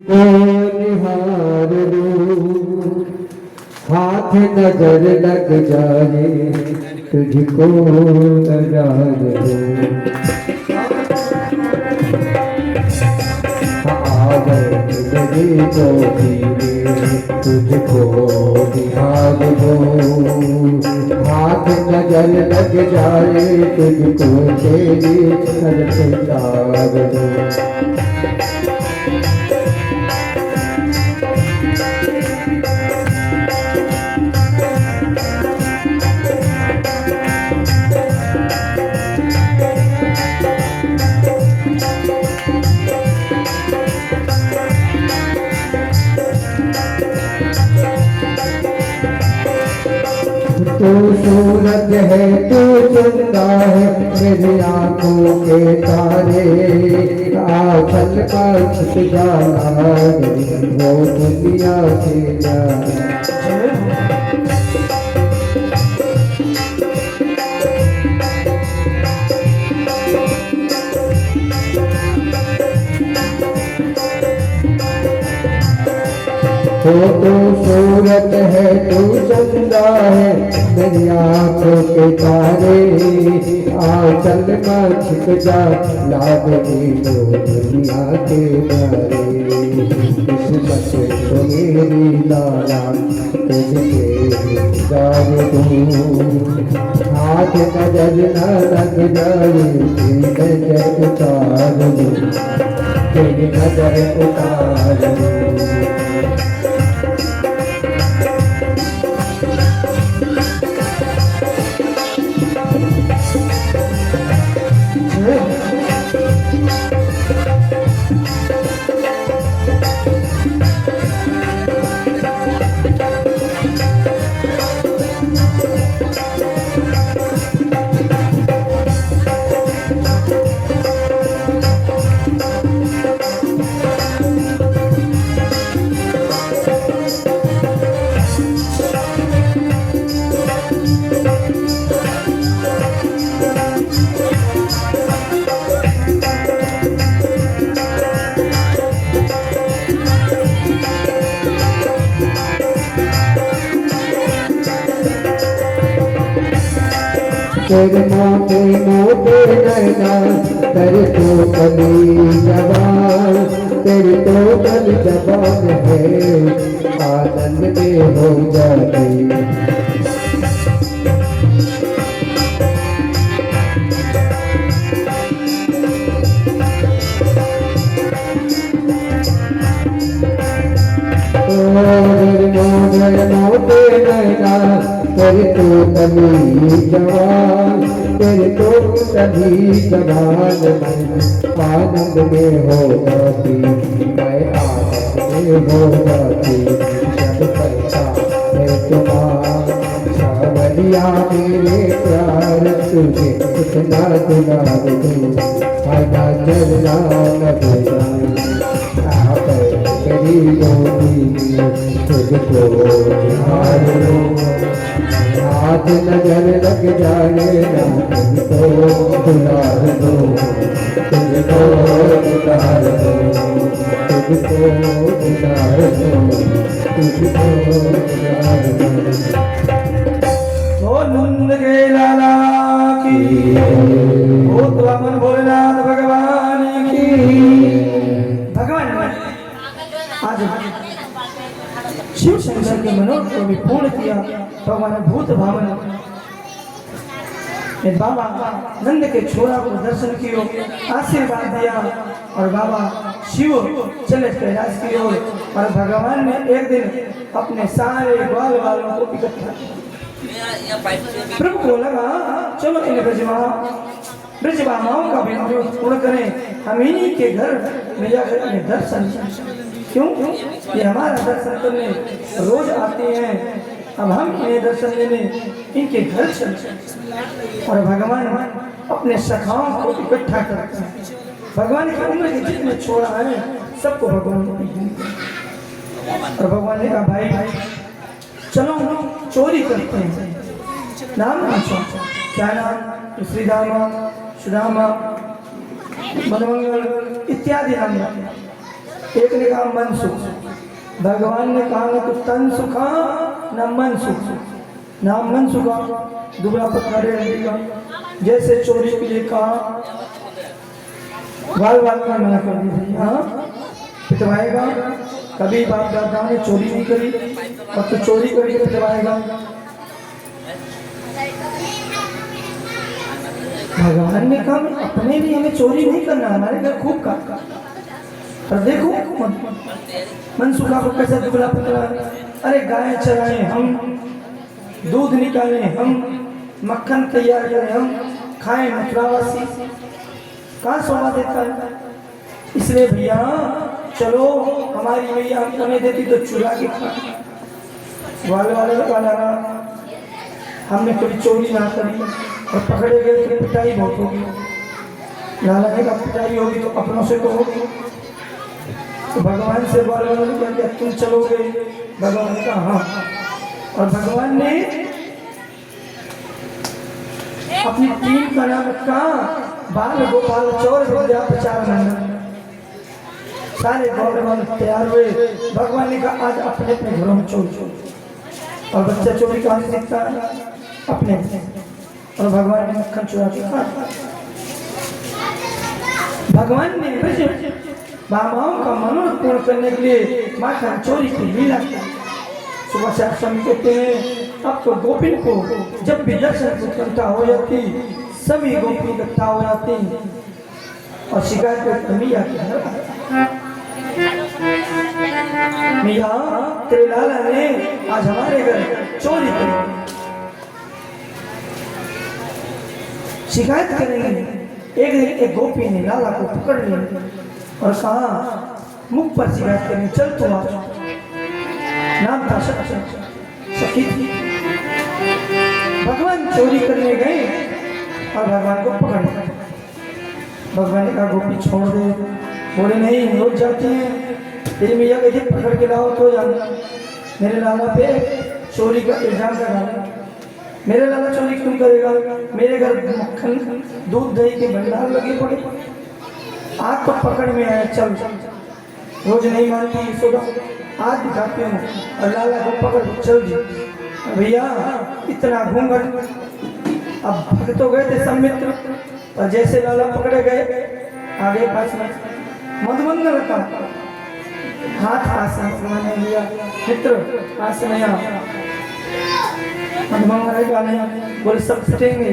निहार लूं, हाथ नजर लग जाए तुझको नजार लूं। आ गए मेरी तो तुझको निहार लूं, हाथ नजर लग जाए तुझको तेरी नजर तार लूं। तू सूरज है तू चंदा है मेरी आंखों के तारे, आंचल का छुप जाना वो दुनिया से जाना। तो सूरत है तू चंदा है मेरी आंखों के तारे, आंचल में छिप जा लागनी तो दुनिया के बारे। किस्मत तो मेरी लाला तुझके दार दूं, हाथ नजर न लग जाए तेरी नजर उतार लूं, तेरी नजर उतार लूं। तेरे मोटे मोटे नैना तेरे तो कली जबान, तेरी तो कली जबान है आनंद में हो जाती। मोटे नैना तेरे तो कली जवान, तेरे तो कली जवान आनंद में हो जाती, मैं आनंद में हो जाती। जब पैसा है तुम्हारा सावरिया मेरे प्यार तुझे इतना दुलार दूं, आना चलना लगना तुझको निहार लूं, हाथ नजर लग जाए ना तुझको दुलार दो, तुझको दुलार दो, तुझको दुलार दो, तुझको दुलार दो। तो नंद के लाला की, भूत वामन भोलेनाथ भगवान की। भगवान आज शिव शंकर के मनोरथ को भी पूर्ण किया। भगवान भूत भावन में बाबा नंद के छोरा को दर्शन कियो, आशीर्वाद दिया और बाबा शिव चले कैलाश की ओर। और भगवान ने एक दिन अपने सारे ग्वाल वालों को इकट्ठा किया। प्रभु को लगा चलो इन ब्रजमाओं का भी अनुरोध पूर्ण करें, हम इन्हीं के घर में जाकर इन्हें दर्शन। क्यों? ये हमारा दर्शन करने रोज आते हैं, अब हम इन्हें दर्शन देने इनके घर चलते। और भगवान अपने सखाओं को इकट्ठा करते हैं। भगवान की उम्र के जितने छोड़ा है सबको भगवान और भगवान ने कहा भाई चलो चोरी करते हैं। नाम पूछो क्या नाम? श्रीरामा, सुदामा, मनमंगल इत्यादि नाम। एक ने कहा मन सुख, भगवान ने कहा ना तो तन सुखा न मन सुख, ना मन सुखा दुबला पतला रहेगा। जैसे चोरी के लिए कहा बाल बाल का मना कर दिया, पिटवाएगा। कभी बाप दादा ने चोरी नहीं करी, अब तो चोरी करके पिटवाएगा। भगवान ने कहा अपने लिए हमें चोरी नहीं करना, हमारे घर खूब का। पर देखो मन सुखा को कैसा दुबला पतला, अरे गाय चराए हम, दूध निकालें हम, मक्खन तैयार करें हम, खाएं मथुरावासी, कहाँ सोना देता है। इसलिए भैया चलो हमारी मैया हमें देती तो चुरा के खा, वाले वाला हमने कभी चोरी ना करी और पकड़े गए तो पिटाई बहुत होगी। लाला ने कहा पिटाई होगी तो अपनों से तो होगी। तो भगवान से बोले क्या तुम चलोगे? भगवान ने कहा हाँ। और भगवान ने अपनी टीम का नाम रखा बाल गोपाल चौर विद्या प्रचार मंडल। सारे गौरव तैयार हुए। भगवान ने कहा आज अपने अपने घरों में चोरी। और बच्चा चोरी कहाँ से सीखता है? अपने। और भगवान ने मक्खन चुरा के खा। भगवान ने बाबाओं का मनोरथ पूर्ण करने के लिए माखन चोरी की लीला की। सुबह से स्वामी कहते हैं अब तो गोपिन को जब भी दर्शन की उत्कंठा हो जाती, सभी गोपी इकट्ठा हो जाती और शिकायत करती मैया के घर मैया तेरे लाला ने आज हमारे घर चोरी करी। शिकायत करेंगे। एक दिन एक गोपी ने लाला को पकड़ लिया और कहा मुख पर शिकायत करेंगे, चल तू आ। नाम था सखी थी। भगवान चोरी करने गए और भगवान को पकड़ लिया। भगवान ने कहा गोपी छोड़ दे। बोले नहीं रोज जाती है, तेरी मैया कहती पकड़ के लाओ तो जाना। मेरे लाला पे चोरी का इल्जाम लगा। मेरे लाला चोरी क्यों करेगा? मेरे घर मक्खन दूध दही के भंडार लगे पड़े, आज तो पकड़ में आया, चल। रोज नहीं मानती यशोदा, आज दिखाती हूँ। और लाला को पकड़ चल जी। भैया इतना घूंघट। अब भग तो गए थे सम्मित्र, और जैसे लाला पकड़े गए आगे पास में मधुमंगल का हाथ आसन लिया। मित्र आसन मधुमंगल का नहीं, बोले सब पिटेंगे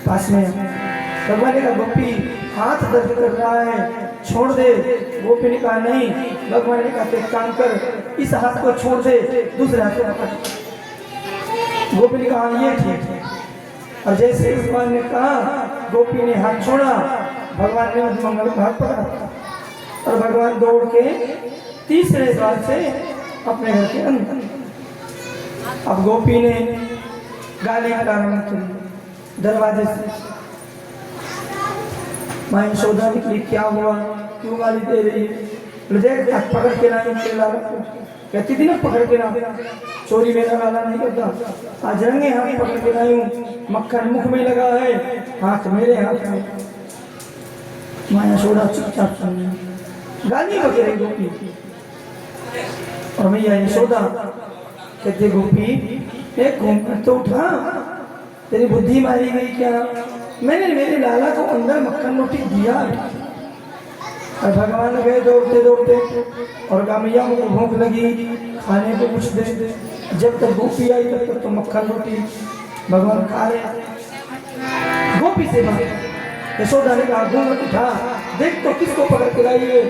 पास में। भगवान ने कहा गोपी हाथ दर्द कर रहा है, छोड़ दे। गोपी ने कहा नहीं। भगवान ने कहा एक काम कर, इस हाथ को छोड़ दे, दूसरे हाथ को पकड़। गोपी ने कहा ये ठीक है। और जैसे भगवान ने कहा गोपी ने हाथ छोड़ा, भगवान ने मधुमंगल को हाथ पकड़ा और भगवान दौड़ के तीसरे द्वार से अपने घर के अंदर। अब गोपी ने गाली का आरंभ की दरवाजे से। माँ यशोदा निकली, क्या हुआ, क्यों गाली दे रही है? देख आज पकड़ के लाई मेरे लाला को। कहती थी ना पकड़ के ला, चोरी मेरा लाला नहीं करता। आज रंगे हाथ पकड़ के लाई हूँ, मक्खन मुख में लगा है, हाथ मेरे हाथ में। माँ यशोदा चुपचाप सुन गाली वगैरह गोपी। और मैया यशोदा कहते गोपी एक घूमकर तो उठा, तेरी बुद्धि मारी गई क्या? मैंने मेरे लाला को अंदर मक्खन रोटी दिया। और भगवान गए दौड़ते दौड़ते और कहा मैया मुझे भूख लगी, खाने को कुछ दे। जब तक गोपी आई तब तक तो मक्खन रोटी भगवान खा रहे। गोपी से बात यशोदा ने कहा घूंघट उठा, देख तो किसको पकड़ के लाई है।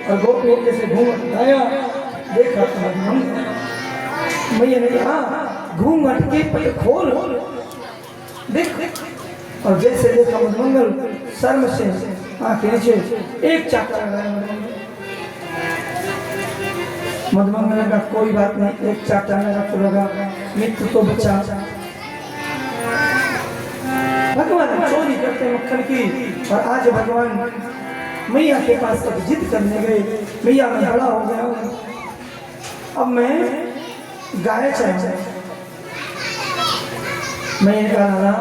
और गोपी ने जैसे घूंघट उठाया, देखा मैया ने कहा घूंघट के पट खोल, देख। और जैसे देखा मधुमंगल शर्म से आंखें नीचे एक चाका लगाया। मधुमंगल का कोई बात नहीं, एक चाटा मेरा तो लगा, मित्र तो बचा। भगवान चोरी करते मक्खन की। और आज भगवान मैया के पास तक जिद करने गए, मैया मैं बड़ा हो गया हूँ, अब मैं गाय चराऊं। मैंने कहा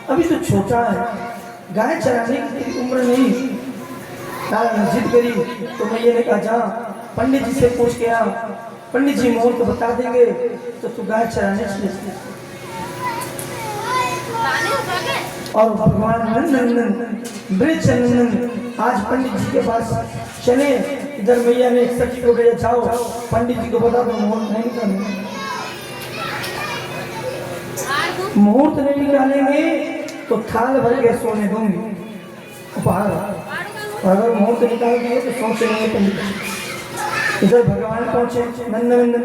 अभी तो छोटा है, गाय चराने की उम्र नहीं। लाला ने जिद करी तो मैया ने कहा जा पंडित जी से पूछ के आ, पंडित जी मुहूर्त बता देंगे तो तू गाय चराने चले। और भगवान नंदन वृक्ष नंदन आज पंडित जी के पास चले। इधर मैया ने एक सखी को भेजा, जाओ पंडित जी को बता दो मुहूर्त नहीं निकालेंगे, मुहूर्त नहीं निकालेंगे तो थाल भर के सोने दूंगी उपहार, अगर मुहूर्त निकाल दिए तो सोच लेंगे पंडित जी। इधर भगवान पहुंचे नंदन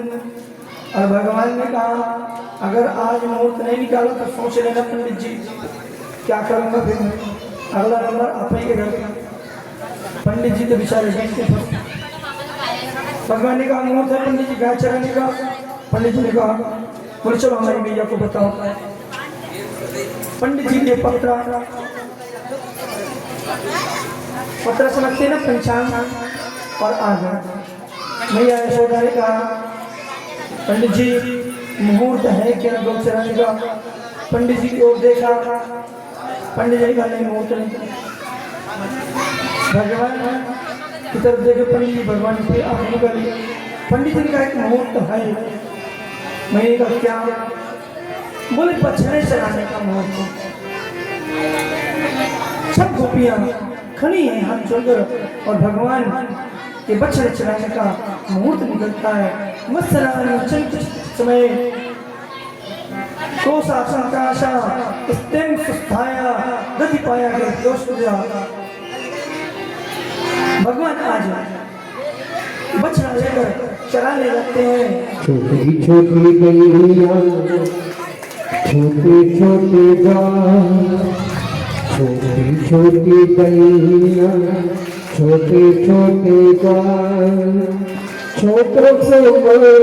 और भगवान ने कहा अगर आज मुहूर्त नहीं निकाला तो सोच लेना पंडित जी क्या करूंगा फिर मैं, अगला नंबर आप ही के घर का। पंडित जी तो बेचारे बैठते थे। भगवान ने कहा मुहूर्त है पंडित जी गाय चराने का। पंडित जी ने कहा बोले चलो हमारी मैया को बताओ। पंडित जी ने पत्र समझते ना पंचांग और आ गए। मैया यशोदा ने कहा पंडित जी मुहूर्त है क्या गौ चराने का। पंडित जी को देखा, पंडित जी का नहीं मुहूर्त नहीं। भगवान की तरफ देखे पंडित जी, भगवान की आंख निकाली। पंडित जी का एक मुहूर्त है। मैंने कहा क्या, बोले बछड़े चराने का मुहूर्त। सब गोपियां खड़ी हैं हाथ जोड़कर और भगवान के बछड़े चराने का मुहूर्त निकलता है। मत्सरानी समय कोसा संकाशा स्तेम सुस्थाया गति पाया के दोष पूजा। भगवान आज बछड़ा लेकर चराने लगते हैं। छोटी छोटी गैया छोटे छोटे गाय, छोटी छोटी गैया छोटे छोटे गाय, छोटों से बड़े